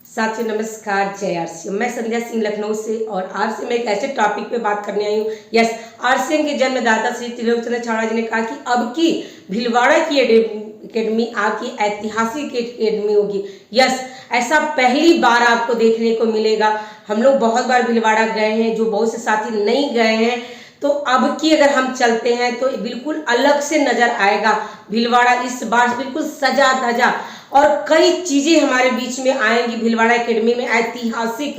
साथियों नमस्कार, जय आरसीएम। मैं संध्या सिंह लखनऊ से और आज से मैं एक ऐसे टॉपिक पे बात करने आई हूँ। यस, आरसीएम के जन्मदाता श्री त्रिलोक चंद्र छाबड़ा जी ने कहा कि अब की भीलवाड़ा की एकेडमी आपकी ऐतिहासिक एकेडमी होगी। यस, ऐसा पहली बार आपको देखने को मिलेगा। हम लोग बहुत बार भीलवाड़ा गए हैं, जो बहुत से साथी नहीं गए हैं, तो अब की अगर हम चलते हैं तो बिल्कुल अलग से नजर आएगा भीलवाड़ा। इस बार बिल्कुल सजा धजा और कई चीजें हमारे बीच में आएंगी। भीलवाड़ा एकेडमी में ऐतिहासिक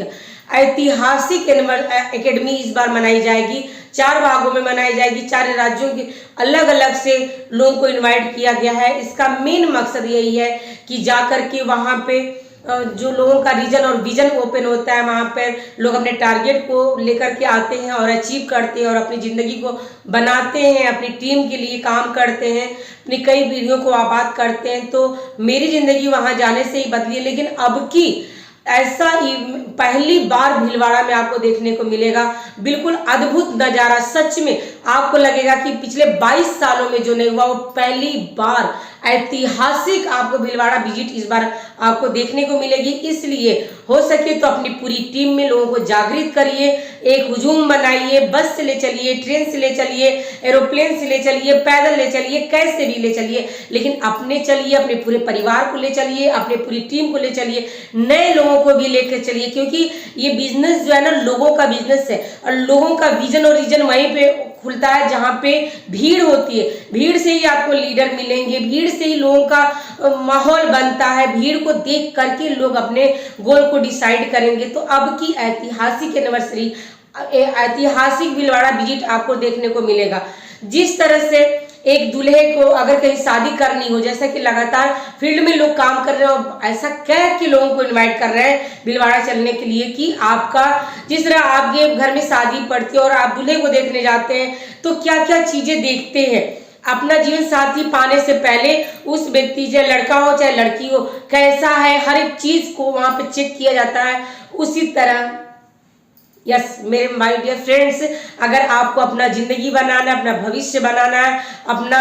एकेडमी इस बार मनाई जाएगी। 4 भागों में मनाई जाएगी। 4 राज्यों के अलग अलग से लोगों को इनवाइट किया गया है। इसका मेन मकसद यही है कि जाकर के वहां पे जो लोगों का रीजन और विजन ओपन होता है, वहां पर लोग अपने टारगेट को लेकर के आते हैं और अचीव करते हैं और अपनी जिंदगी को बनाते हैं, अपनी टीम के लिए काम करते हैं, अपनी कई पीढ़ियों को आबाद करते हैं। तो मेरी जिंदगी वहां जाने से ही बदली है, लेकिन अब की ऐसा पहली बार भीलवाड़ा में आपको देखने को मिलेगा। बिल्कुल अद्भुत नजारा, सच में आपको लगेगा कि पिछले 22 सालों में जो नहीं हुआ वो पहली बार ऐतिहासिक आपको भीलवाड़ा विजिट इस बार आपको देखने को मिलेगी। इसलिए हो सके तो अपनी पूरी टीम में लोगों को जागृत करिए, एक हुजूम बनाइए। बस से ले चलिए, ट्रेन से ले चलिए, एरोप्लेन से ले चलिए, पैदल ले चलिए, कैसे भी ले चलिए, लेकिन अपने चलिए, अपने पूरे परिवार को ले चलिए, अपने पूरी टीम को ले चलिए, नए लोगों को भी लेकर चलिए, क्योंकि ये बिजनेस जो है ना, लोगों का बिजनेस है और लोगों का विजन और रीजन वहीं पे खुलता है जहां पे भीड़ होती है। भीड़ से ही आपको लीडर मिलेंगे, भीड़ से ही लोगों का माहौल बनता है, भीड़ को देख करके लोग अपने गोल को डिसाइड करेंगे। तो अब की ऐतिहासिक एनिवर्सरी, ऐतिहासिक भीलवाड़ा विजिट आपको देखने को मिलेगा। जिस तरह से एक दूल्हे को अगर कहीं शादी करनी हो, जैसा कि लगातार फील्ड में लोग काम कर रहे हैं और ऐसा कह के लोगों को इनवाइट कर रहे हैं भीलवाड़ा चलने के लिए कि आपका जिस तरह आपके घर में शादी पड़ती है और आप दूल्हे को देखने जाते हैं तो क्या क्या चीजें देखते हैं। अपना जीवन साथी पाने से पहले उस व्यक्ति, चाहे लड़का हो चाहे लड़की हो, कैसा है, हर एक चीज को वहां पे चेक किया जाता है। उसी तरह यस मेरे माय डियर फ्रेंड्स, अगर आपको अपना जिंदगी बनाना है, अपना भविष्य बनाना है, अपना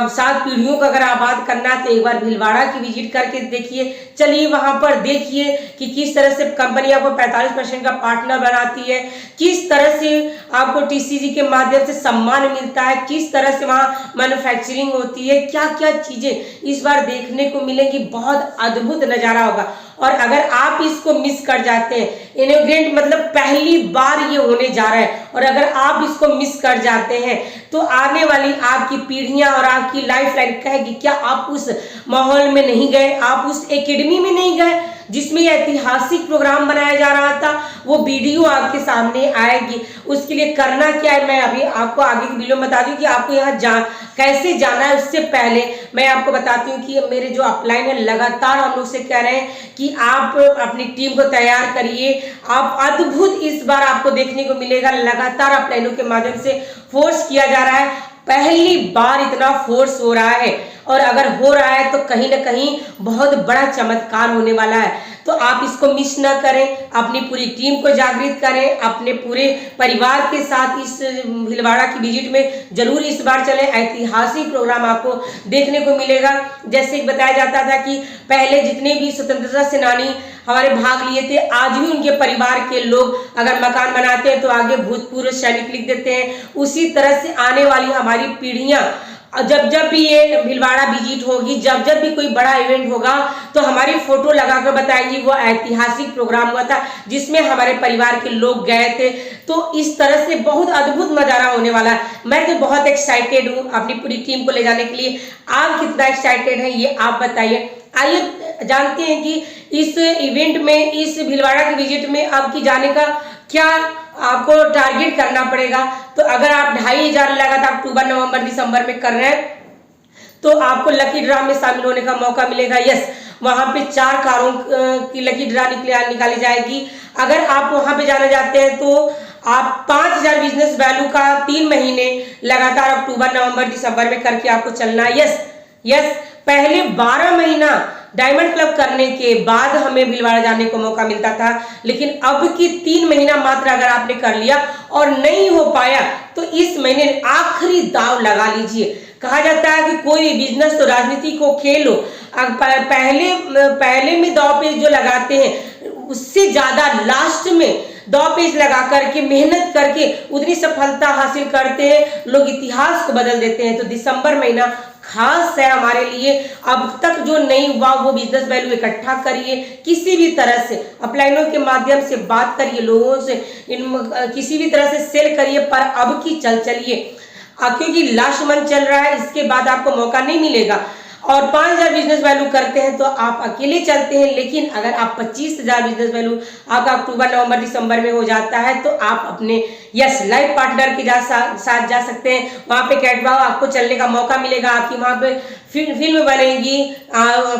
7 पीढ़ियों का अगर आबाद करना है, तो एक बार भीलवाड़ा की विजिट करके देखिए। चलिए वहां पर देखिए कि किस तरह से कंपनी आपको 45% का पार्टनर बनाती है, किस तरह से आपको टीसीजी के माध्यम से सम्मान मिलता है, किस तरह से वहाँ मैन्युफैक्चरिंग होती है, क्या क्या चीजें इस बार देखने को मिलेंगी। बहुत अद्भुत नजारा होगा। और अगर आप इसको मिस कर जाते हैं, इनॉग्रेट मतलब पहली बार ये होने जा रहा है, और अगर आप इसको मिस कर जाते हैं तो आने वाली आपकी पीढ़ियां और आपकी लाइफ लाइन कहेगी क्या आप उस माहौल में नहीं गए, आप उस एकेडमी में नहीं गए जिसमें ऐतिहासिक प्रोग्राम बनाया जा रहा था। वो वीडियो आपके सामने आएगी। उसके लिए करना क्या है मैं अभी आपको आगे की वीडियो में बता दूं कि आपको यहाँ कैसे जाना है। उससे पहले मैं आपको बताती हूँ कि मेरे जो अपलाइन है, लगातार हम लोग से कह रहे हैं कि आप अपनी टीम को तैयार करिए। आप अद्भुत इस बार आपको देखने को मिलेगा। लगातार अपलाइनों के माध्यम से फोर्स किया जा रहा है। पहली बार इतना फोर्स हो रहा है, और अगर हो रहा है तो कहीं ना कहीं बहुत बड़ा चमत्कार होने वाला है। तो आप इसको मिस ना करें, अपनी पूरी टीम को जागृत करें, अपने पूरे परिवार के साथ इस भीलवाड़ा की विजिट में जरूर इस बार चलें। ऐतिहासिक प्रोग्राम आपको देखने को मिलेगा। जैसे बताया जाता था कि पहले जितने भी स्वतंत्रता सेनानी हमारे भाग लिए थे, आज भी उनके परिवार के लोग अगर मकान बनाते हैं तो आगे भूतपूर्व सैनिक लिख देते हैं। उसी तरह से आने वाली हमारी पीढ़ियां जब जब भी ये भीलवाड़ा विजिट होगी, जब जब भी कोई बड़ा इवेंट होगा, तो हमारी फोटो लगाकर बताएंगी वो ऐतिहासिक प्रोग्राम हुआ था जिसमें हमारे परिवार के लोग गए थे। तो इस तरह से बहुत अद्भुत नजारा होने वाला है। मैं तो बहुत एक्साइटेड हूँ अपनी पूरी टीम को ले जाने के लिए। आप कितना एक्साइटेड हैं ये आप बताइए। आइए जानते हैं कि इस इवेंट में, इस भीलवाड़ा की विजिट में आपकी जाने का क्या आपको टारगेट करना पड़ेगा। तो अगर आप 2500 लगातार अक्टूबर, नवंबर, दिसंबर में कर रहे हैं तो आपको लकी ड्रा में शामिल होने का मौका मिलेगा। यस, वहां पे 4 कारों की लकी ड्रा निकाली जाएगी। अगर आप वहां पे जाना चाहते हैं तो आप 5000 बिजनेस वैल्यू का 3 महीने लगातार अक्टूबर, नवंबर, दिसंबर में करके आपको चलना है। यस, पहले 12 महीना डायमंड क्लब करने के बाद हमें भीलवाड़ा जाने को मौका मिलता था, लेकिन अब की 3 महीना मात्र अगर आपने कर लिया और नहीं हो पाया तो इस महीने आखिरी दाव लगा लीजिए। कहा जाता है कि कोई भी बिजनेस तो राजनीति को खेलो, पहले में दाव पे जो लगाते हैं उससे ज्यादा लास्ट में 2 पेज लगा करके मेहनत करके उतनी सफलता हासिल करते हैं, लोग इतिहास को बदल देते हैं। तो दिसंबर महीना खास है हमारे लिए। अब तक जो नहीं हुआ वो बिजनेस वैल्यू इकट्ठा करिए, किसी भी तरह से अपलाइनों के माध्यम से बात करिए, लोगों से किसी भी तरह से सेल करिए, पर अब की चलिए, क्योंकि लास्ट मंथ चल रहा है, इसके बाद आपको मौका नहीं मिलेगा। और 5,000 बिजनेस वैल्यू करते हैं तो आप अकेले चलते हैं, लेकिन अगर आप 25,000 बिजनेस वैल्यू आपका अक्टूबर नवंबर दिसंबर में हो जाता है तो आप अपने लाइफ पार्टनर के साथ जा सकते हैं। वहाँ पे कैटवॉक आपको चलने का मौका मिलेगा, आपकी वहाँ पे फिल्म बनेगी,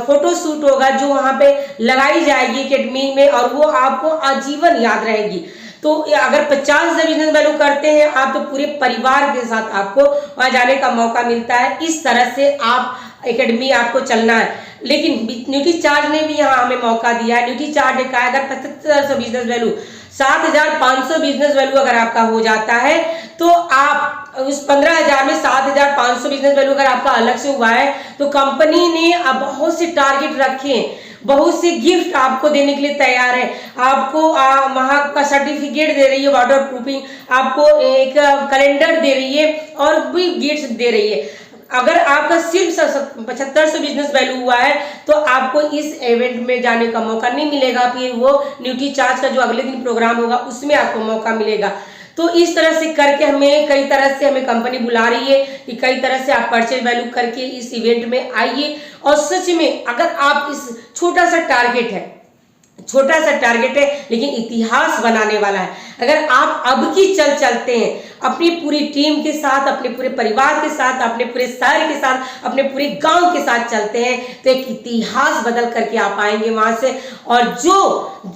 फोटो शूट होगा जो वहाँ पे लगाई जाएगी एकेडमी में, और वो आपको आजीवन याद रहेगी। तो अगर 50,000 बिजनेस वैल्यू करते हैं आप तो पूरे परिवार के साथ आपको वहाँ जाने का मौका मिलता है। इस तरह से आप एकेडमी आपको चलना है। लेकिन न्यूट्री चार्ज ने भी यहाँ हमें मौका दिया है। न्यूट्री चार्ज ने कहा अगर 7500 बिजनेस वैल्यू 7,500 बिजनेस वैल्यू अगर आपका हो जाता है तो आप उस 15,000 में 7,500 बिजनेस वैल्यू अगर आपका अलग से हुआ है तो कंपनी ने अब बहुत से टारगेट रखे हैं, बहुत से गिफ्ट आपको देने के लिए तैयार है। आपको वहाँ का सर्टिफिकेट दे रही है, वाटर प्रूफिंग, आपको एक कैलेंडर दे रही है और भी गिफ्ट दे रही है। अगर आपका सिर्फ 7500 बिजनेस वैल्यू हुआ है तो आपको इस इवेंट में जाने का मौका नहीं मिलेगा, फिर वो न्यूट्री चार्ज का जो अगले दिन प्रोग्राम होगा उसमें आपको मौका मिलेगा। तो इस तरह से करके हमें कई तरह से हमें कंपनी बुला रही है कि कई तरह से आप परचेज वैल्यू करके इस इवेंट में आइए। और सच में अगर आप इस छोटा सा टारगेट है लेकिन इतिहास बनाने वाला है। अगर आप अब की चलते हैं अपनी पूरी टीम के साथ, अपने पूरे परिवार के साथ, अपने पूरे शहर के साथ, अपने पूरे गांव के साथ चलते हैं तो एक इतिहास बदल करके आप आएंगे वहां से। और जो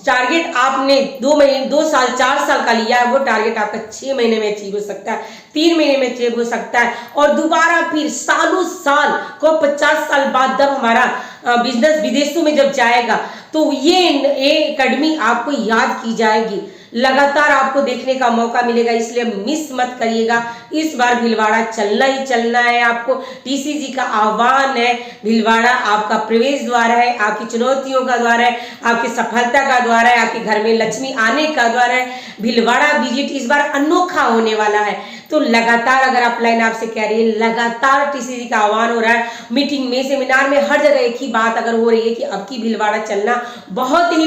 टारगेट आपने 2 महीने 2 साल 4 साल का लिया है वो टारगेट आपका 6 महीने में अचीव हो सकता है, 3 महीने में अचीव हो सकता है। और दोबारा फिर सालों साल को 50 साल बाद जब हमारा बिजनेस विदेशों में जब जाएगा तो ये एकेडमी आपको याद की जाएगी, लगातार आपको देखने का मौका मिलेगा। इसलिए मिस मत करिएगा। इस बार भीलवाड़ा चलना ही चलना है आपको। टीसीजी का आह्वान है, भीलवाड़ा आपका प्रवेश द्वार है, आपकी चुनौतियों का द्वार है, आपकी सफलता का द्वार है, आपके घर में लक्ष्मी आने का द्वार है। भीलवाड़ा विजिट इस बार अनोखा होने वाला है। तो लगातार अगर अपलाइन आपसे कह रही है, लगातार टीसीजी का आह्वान हो रहा है, मीटिंग में, सेमिनार में, हर जगह एक ही बात अगर हो रही है कि अब की भीलवाड़ा चलना बहुत ही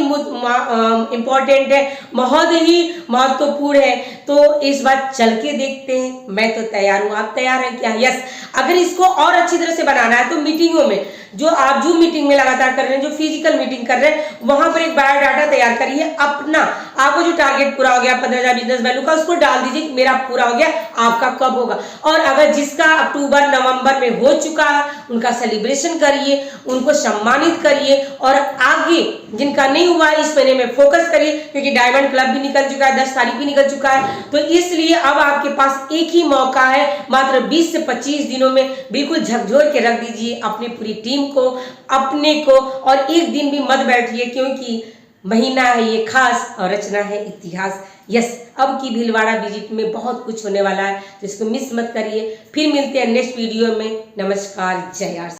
इंपॉर्टेंट है, बहुत ही महत्वपूर्ण है। तो इस बार चल के देखते हैं। मैं तो तैयार हूँ, आप तैयार हैं क्या? यस। अगर इसको और अच्छी तरह से बनाना है तो मीटिंगों में, जो आप जूम मीटिंग में लगातार कर रहे हैं, जो फिजिकल मीटिंग कर रहे हैं, वहां पर एक बायोडाटा तैयार करिए अपना। आपको जो टारगेट पूरा हो गया 15,000 बिजनेस वैल्यू का, उसको डाल दीजिए मेरा पूरा हो गया, आपका कब होगा। और अगर जिसका अक्टूबर नवंबर में हो चुका है उनका सेलिब्रेशन करिए, उनको सम्मानित करिए। और आगे जिनका नहीं हुआ है इस महीने में फोकस करिए, क्योंकि डायमंड क्लब भी निकल चुका है, 10 तारीख भी निकल चुका है। तो इसलिए अब आपके पास एक ही मौका है, मात्र 20 से 25 दिनों में बिल्कुल झकझोर के रख दीजिए अपनी पूरी टीम को, अपने को। और एक दिन भी मत बैठिए, क्योंकि महीना है ये खास और रचना है इतिहास। यस, अब की भीलवाड़ा विजिट में बहुत कुछ होने वाला है, तो इसको मिस मत करिए। फिर मिलते हैं नेक्स्ट वीडियो में। नमस्कार, जय आर।